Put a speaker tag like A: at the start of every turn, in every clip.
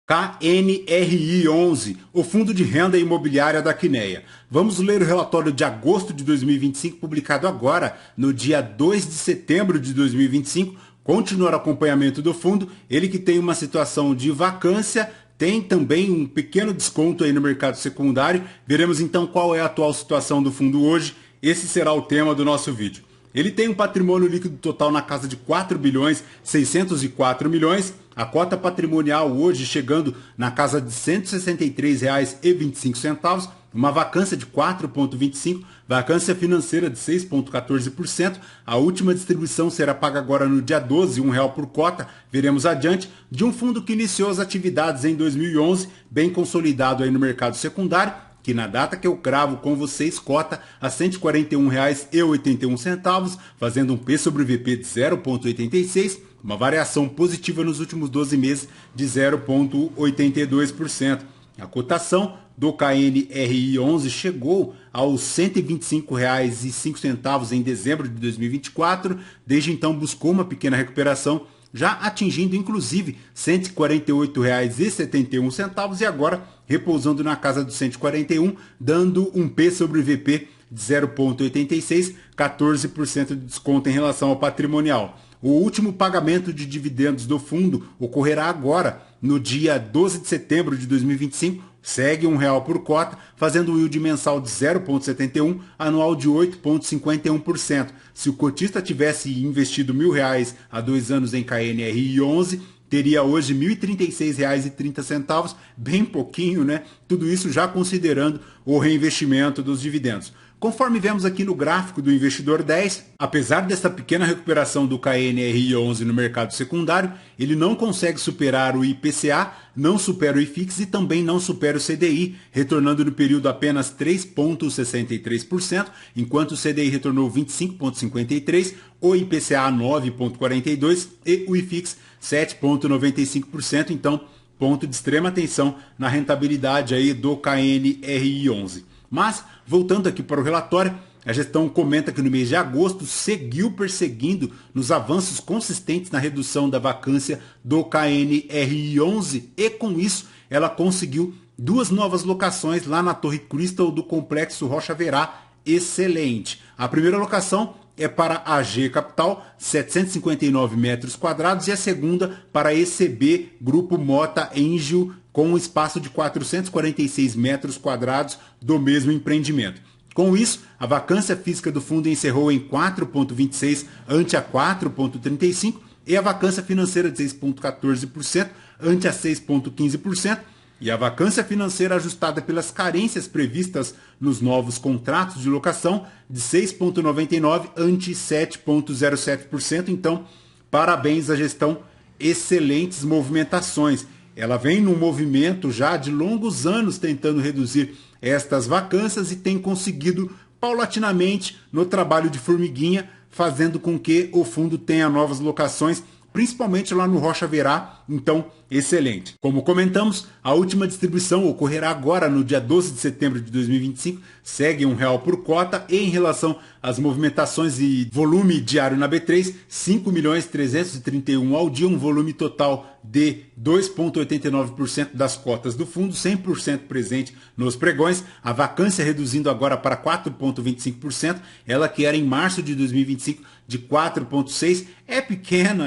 A: KNRI11, o Fundo de Renda Imobiliária da Quineia. Vamos ler o relatório de agosto de 2025, publicado agora, no dia 2 de setembro de 2025. Continuar acompanhamento do fundo, ele que tem uma situação de vacância, tem também um pequeno desconto aí no mercado secundário. Veremos então qual é a atual situação do fundo hoje. Esse será o tema do nosso vídeo. Ele tem um patrimônio líquido total na casa de 4 bilhões 604 milhões, a cota patrimonial hoje chegando na casa de R$ 163,25, uma vacância de 4,25%, vacância financeira de 6,14%. A última distribuição será paga agora no dia 12, R$ 1 por cota, veremos adiante, de um fundo que iniciou as atividades em 2011, bem consolidado aí no mercado secundário, que na data que eu cravo com vocês cota a R$ 141,81, fazendo um P sobre VP de 0,86, uma variação positiva nos últimos 12 meses de 0,82%. A cotação do KNRI11 chegou aos R$ 125,05 em dezembro de 2024, desde então buscou uma pequena recuperação, já atingindo inclusive R$ 148,71 e agora repousando na casa dos 141, dando um P sobre VP de 0,86, 14% de desconto em relação ao patrimonial. O último pagamento de dividendos do fundo ocorrerá agora, no dia 12 de setembro de 2025, segue R$ 1 por cota, fazendo um yield mensal de 0,71, anual de 8,51%. Se o cotista tivesse investido R$ 1.000 há 2 anos em KNRI11, teria hoje R$ 1.036,30, bem pouquinho, né? Tudo isso já considerando o reinvestimento dos dividendos. Conforme vemos aqui no gráfico do Investidor 10, apesar dessa pequena recuperação do KNRI11 no mercado secundário, ele não consegue superar o IPCA, não supera o IFIX e também não supera o CDI, retornando no período apenas 3,63%, enquanto o CDI retornou 25,53%, o IPCA 9,42% e o IFIX 7,95%. Então, ponto de extrema atenção na rentabilidade aí do KNRI11. Mas, voltando aqui para o relatório, a gestão comenta que no mês de agosto seguiu perseguindo nos avanços consistentes na redução da vacância do KNRI11 e, com isso, ela conseguiu 2 novas locações lá na Torre Crystal do Complexo Rocha Verá. Excelente! A primeira locação é para a AG Capital, 759 metros quadrados, e a segunda para a ECB Grupo Mota Engil, com um espaço de 446 metros quadrados do mesmo empreendimento. Com isso, a vacância física do fundo encerrou em 4,26% ante a 4,35% e a vacância financeira de 6,14% ante a 6,15%, e a vacância financeira ajustada pelas carências previstas nos novos contratos de locação de 6,99% ante 7,07%. Então, parabéns à gestão, excelentes movimentações. Ela vem num movimento já de longos anos tentando reduzir estas vacâncias e tem conseguido paulatinamente no trabalho de formiguinha, fazendo com que o fundo tenha novas locações, principalmente lá no Rocha Verá. Então, excelente. Como comentamos, a última distribuição ocorrerá agora no dia 12 de setembro de 2025, segue R$ 1 por cota, e em relação às movimentações e volume diário na B3, 5.331 ao dia, um volume total de 2,89% das cotas do fundo, 100% presente nos pregões, a vacância reduzindo agora para 4,25%, ela que era em março de 2025 de 4,6%, é pequena,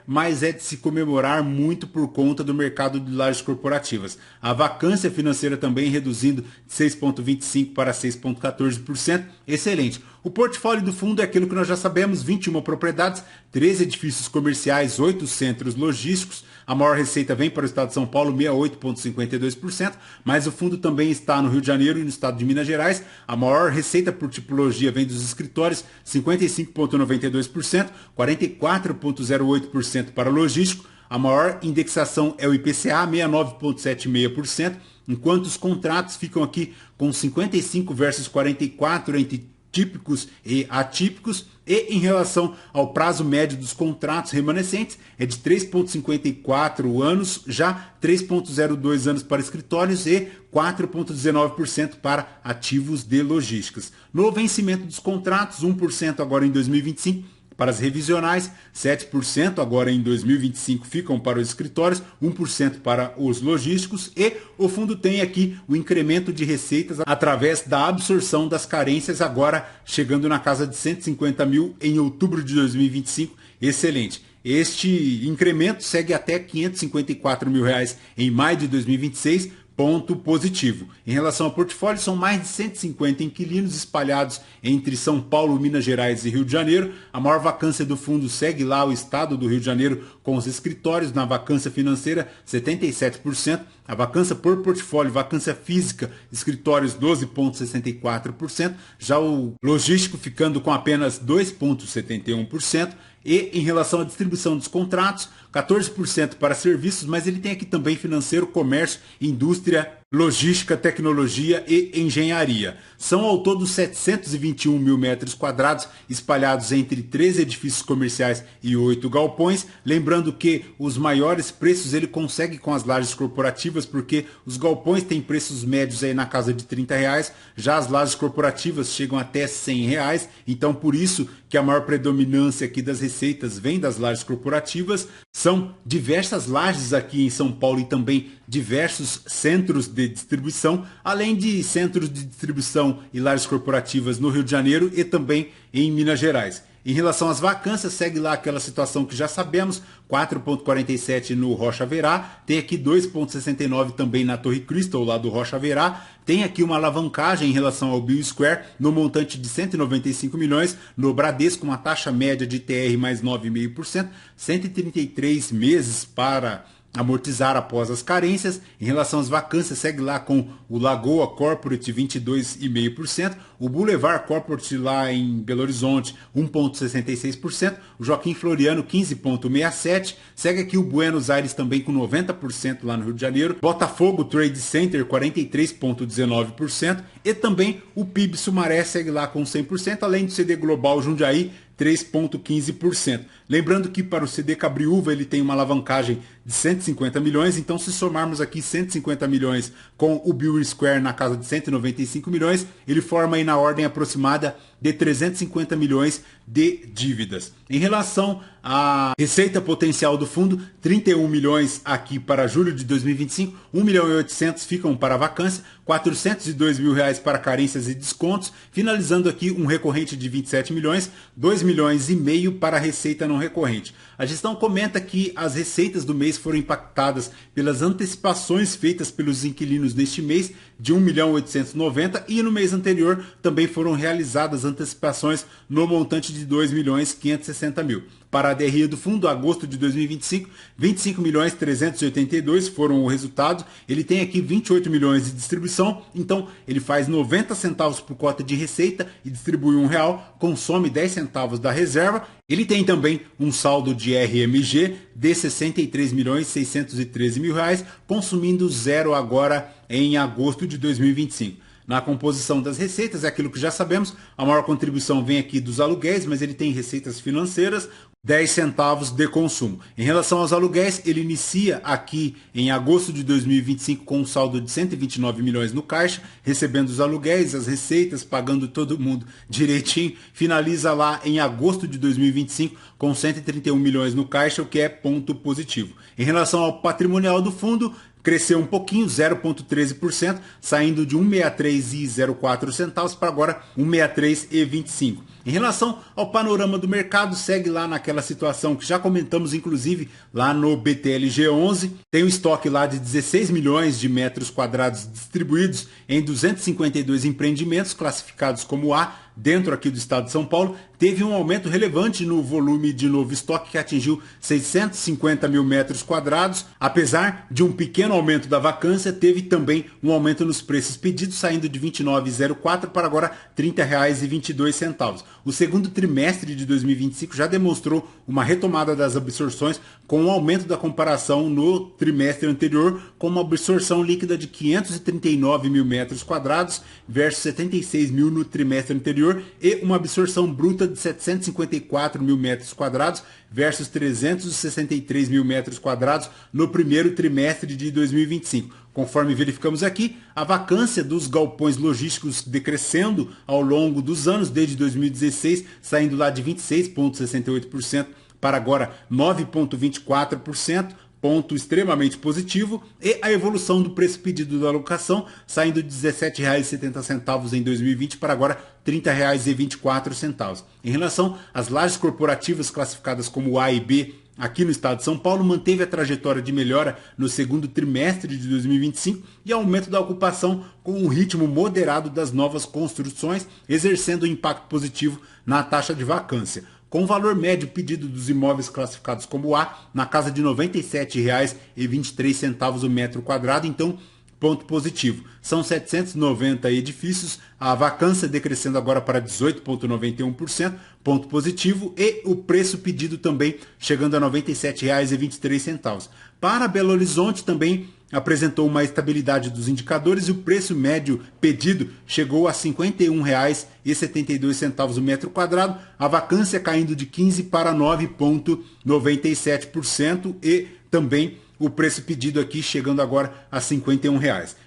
A: mas é de se comemorar muito por conta do mercado de lajes corporativas. A vacância financeira também reduzindo de 6,25% para 6,14%, excelente. O portfólio do fundo é aquilo que nós já sabemos, 21 propriedades, 13 edifícios comerciais, 8 centros logísticos. A maior receita vem para o estado de São Paulo, 68,52%, mas o fundo também está no Rio de Janeiro e no estado de Minas Gerais. A maior receita por tipologia vem dos escritórios, 55,92%, 44,08% para logístico. A maior indexação é o IPCA, 69,76%, enquanto os contratos ficam aqui com 55 versus 44 entre típicos e atípicos, e em relação ao prazo médio dos contratos remanescentes é de 3,54 anos, já 3,02 anos para escritórios e 4,19% para ativos de logísticas. No vencimento dos contratos, 1% agora em 2025, para as revisionais, 7% agora em 2025 ficam para os escritórios, 1% para os logísticos, e o fundo tem aqui o incremento de receitas através da absorção das carências, agora chegando na casa de 150 mil em outubro de 2025, excelente. Este incremento segue até 554 mil reais em maio de 2026, ponto positivo. Em relação ao portfólio, são mais de 150 inquilinos espalhados entre São Paulo, Minas Gerais e Rio de Janeiro. A maior vacância do fundo segue lá o estado do Rio de Janeiro, com os escritórios na vacância financeira 77%. A vacância por portfólio, vacância física, escritórios 12,64%. Já o logístico ficando com apenas 2,71%. E em relação à distribuição dos contratos, 14% para serviços, mas ele tem aqui também financeiro, comércio, indústria, logística, tecnologia e engenharia. São ao todo 721 mil metros quadrados espalhados entre 13 edifícios comerciais e 8 galpões. Lembrando que os maiores preços ele consegue com as lajes corporativas, porque os galpões têm preços médios aí na casa de R$30, já as lajes corporativas chegam até R$100, então por isso que a maior predominância aqui das receitas vem das lajes corporativas. São diversas lajes aqui em São Paulo e também diversos centros de distribuição, além de centros de distribuição e lajes corporativas no Rio de Janeiro e também em Minas Gerais. Em relação às vacâncias, segue lá aquela situação que já sabemos, 4,47 no Rocha Verá, tem aqui 2,69 também na Torre Crystal, lá do Rocha Verá, tem aqui uma alavancagem em relação ao Bill Square, no montante de 195 milhões, no Bradesco, uma taxa média de TR mais 9,5%, 133 meses para amortizar após as carências. Em relação às vacâncias, segue lá com o Lagoa Corporate 22,5%, o Boulevard Corporate lá em Belo Horizonte 1,66%, o Joaquim Floriano 15,67%, segue aqui o Buenos Aires também com 90% lá no Rio de Janeiro, Botafogo Trade Center 43,19% e também o PIB Sumaré segue lá com 100%, além do CD Global Jundiaí 3,15%. Lembrando que para o CD Cabriúva ele tem uma alavancagem de 150 milhões, então se somarmos aqui 150 milhões com o Bill Square na casa de 195 milhões, ele forma aí na ordem aproximada de 350 milhões de dívidas. Em relação à receita potencial do fundo, 31 milhões aqui para julho de 2025, 1 milhão e 800 ficam para a vacância, 402 mil reais para carências e descontos, finalizando aqui um recorrente de 27 milhões, 2 milhões e meio para a receita não recorrente. A gestão comenta que as receitas do mês foram impactadas pelas antecipações feitas pelos inquilinos neste mês de 1 milhão 890 e no mês anterior também foram realizadas antecipações no montante de 2 milhões 560 mil. Para a DRE do fundo, agosto de 2025, 25 milhões 382 foram o resultado. Ele tem aqui 28 milhões de distribuição, então ele faz 90 centavos por cota de receita e distribui R$1, consome 10 centavos da reserva. Ele tem também um saldo de RMG de 63 milhões 613 mil reais, consumindo zero agora em agosto de 2025. Na composição das receitas, é aquilo que já sabemos, a maior contribuição vem aqui dos aluguéis, mas ele tem receitas financeiras, 10 centavos de consumo. Em relação aos aluguéis, ele inicia aqui em agosto de 2025 com um saldo de 129 milhões no caixa, recebendo os aluguéis, as receitas, pagando todo mundo direitinho. Finaliza lá em agosto de 2025 com 131 milhões no caixa, o que é ponto positivo. Em relação ao patrimonial do fundo, cresceu um pouquinho, 0,13%, saindo de 1,6304 centavos para agora 1,6325. Em relação ao panorama do mercado, segue lá naquela situação que já comentamos, inclusive, lá no BTLG11. Tem um estoque lá de 16 milhões de metros quadrados distribuídos em 252 empreendimentos classificados como A, dentro aqui do estado de São Paulo. Teve um aumento relevante no volume de novo estoque, que atingiu 650 mil metros quadrados. Apesar de um pequeno aumento da vacância, teve também um aumento nos preços pedidos, saindo de R$ 29,04 para agora R$ 30,22. O segundo trimestre de 2025 já demonstrou uma retomada das absorções, com um aumento da comparação no trimestre anterior, com uma absorção líquida de 539 mil metros quadrados versus 76 mil no trimestre anterior, e uma absorção bruta de 754 mil metros quadrados versus 363 mil metros quadrados no primeiro trimestre de 2025. Conforme verificamos aqui, a vacância dos galpões logísticos decrescendo ao longo dos anos, desde 2016, saindo lá de 26,68% para agora 9,24%, ponto extremamente positivo, e a evolução do preço pedido da locação, saindo de R$ 17,70 em 2020 para agora R$ 30,24. Em relação às lajes corporativas classificadas como A e B, aqui no estado de São Paulo, manteve a trajetória de melhora no segundo trimestre de 2025 e aumento da ocupação com um ritmo moderado das novas construções, exercendo um impacto positivo na taxa de vacância, com o valor médio pedido dos imóveis classificados como A na casa de R$ 97,23 o metro quadrado. Então, ponto positivo. São 790 edifícios, a vacância decrescendo agora para 18,91%, ponto positivo, e o preço pedido também chegando a R$ 97,23. Para Belo Horizonte também apresentou uma estabilidade dos indicadores e o preço médio pedido chegou a R$ 51,72 o metro quadrado, a vacância caindo de 15% para 9,97% e também o preço pedido aqui chegando agora a R$ 51.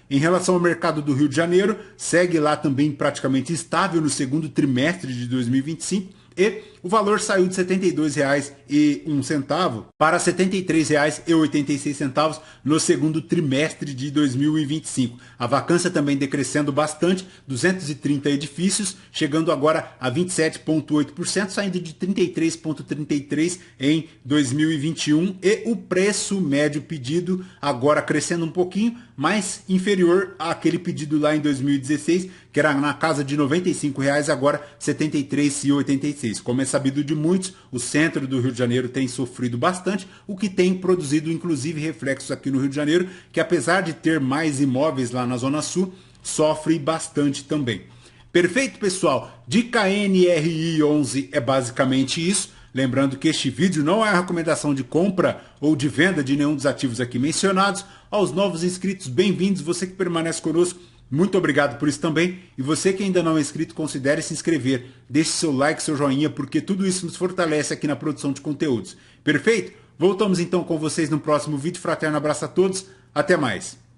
A: Em relação ao mercado do Rio de Janeiro, segue lá também praticamente estável no segundo trimestre de 2025 e o valor saiu de R$ 72,01 para R$ 73,86 no segundo trimestre de 2025. A vacância também decrescendo bastante, 230 edifícios, chegando agora a 27,8%, saindo de 33,33% em 2021. E o preço médio pedido agora crescendo um pouquinho, mas inferior àquele pedido lá em 2016, que era na casa de R$ 95, agora R$ 73,86. Como é sabido de muitos, o centro do Rio de Janeiro tem sofrido bastante, o que tem produzido inclusive reflexos aqui no Rio de Janeiro, que apesar de ter mais imóveis lá na Zona Sul, sofre bastante também. Perfeito, pessoal? Dica NRI 11 é basicamente isso. Lembrando que este vídeo não é a recomendação de compra ou de venda de nenhum dos ativos aqui mencionados. Aos novos inscritos, bem-vindos. Você que permanece conosco, muito obrigado por isso também. E você que ainda não é inscrito, considere se inscrever. Deixe seu like, seu joinha, porque tudo isso nos fortalece aqui na produção de conteúdos. Perfeito? Voltamos então com vocês no próximo vídeo. Fraterno abraço a todos. Até mais.